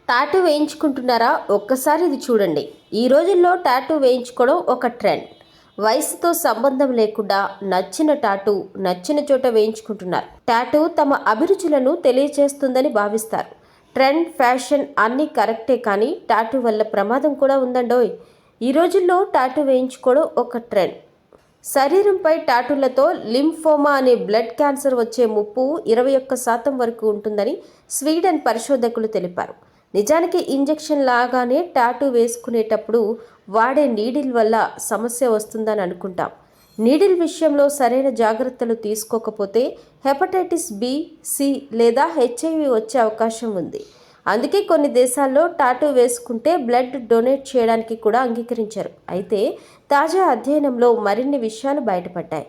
Tattoo వేయించుకుంటున్నారా? ఒక్కసారి ఇది చూడండి. ఈ రోజుల్లో టాటూ వేయించుకోవడం ఒక ట్రెండ్. వయసుతో సంబంధం లేకుండా నచ్చిన టాటూ నచ్చిన చోట వేయించుకుంటున్నారు. టాటూ తమ అభిరుచులను తెలియచేస్తుందని భావిస్తారు. ట్రెండ్, ఫ్యాషన్ అన్నీ కరెక్టే, కానీ టాటూ వల్ల ప్రమాదం కూడా ఉందండోయ్. ఈ రోజుల్లో టాటూ వేయించుకోవడం ఒక ట్రెండ్. శరీరంపై టాటూలతో లింఫోమా అనే బ్లడ్ క్యాన్సర్ వచ్చే ముప్పు 21% వరకు ఉంటుందని స్వీడన్ పరిశోధకులు తెలిపారు. నిజానికి ఇంజెక్షన్ లాగానే టాటూ వేసుకునేటప్పుడు వాడే నీడిల్ వల్ల సమస్య వస్తుందని అనుకుంటాం. నీడిల్ విషయంలో సరైన జాగ్రత్తలు తీసుకోకపోతే హెపటైటిస్ బి, సి లేదా హెచ్ఐవి వచ్చే అవకాశం ఉంది. అందుకే కొన్ని దేశాల్లో టాటూ వేసుకుంటే బ్లడ్ డొనేట్ చేయడానికి కూడా అంగీకరించారు. అయితే తాజా అధ్యయనంలో మరిన్ని విషయాలు బయటపడ్డాయి.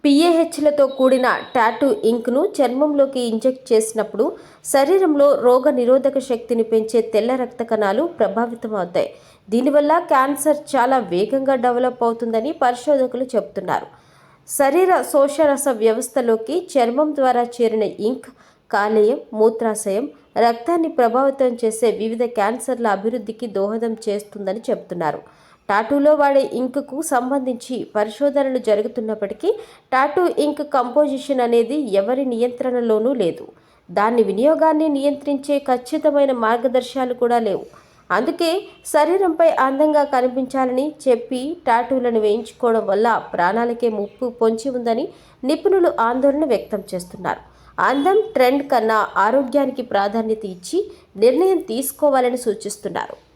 పిఏహెచ్లతో కూడిన టాటూ ఇంక్ను చర్మంలోకి ఇంజెక్ట్ చేసినప్పుడు శరీరంలో రోగ నిరోధక శక్తిని పెంచే తెల్ల రక్త కణాలు ప్రభావితమవుతాయి. దీనివల్ల క్యాన్సర్ చాలా వేగంగా డెవలప్ అవుతుందని పరిశోధకులు చెబుతున్నారు. శరీర శోషరస వ్యవస్థలోకి చర్మం ద్వారా చేరిన ఇంక్ కాలేయం, మూత్రాశయం, రక్తాన్ని ప్రభావితం చేసే వివిధ క్యాన్సర్ల అభివృద్ధికి దోహదం చేస్తుందని చెబుతున్నారు. టాటూలో వాడే ఇంకుకు సంబంధించి పరిశోధనలు జరుగుతున్నప్పటికీ టాటూ ఇంక్ కంపోజిషన్ అనేది ఎవరి నియంత్రణలోనూ లేదు. దాని వినియోగాన్ని నియంత్రించే ఖచ్చితమైన మార్గదర్శకాలు కూడా లేవు. అందుకే శరీరంపై అందంగా కనిపించాలని చెప్పి టాటూలను వేయించుకోవడం వల్ల ప్రాణాలకే ముప్పు పొంచి ఉందని నిపుణులు ఆందోళన వ్యక్తం చేస్తున్నారు. అందం ట్రెండ్ కన్నా ఆరోగ్యానికి ప్రాధాన్యత ఇచ్చి నిర్ణయం తీసుకోవాలని సూచిస్తున్నారు.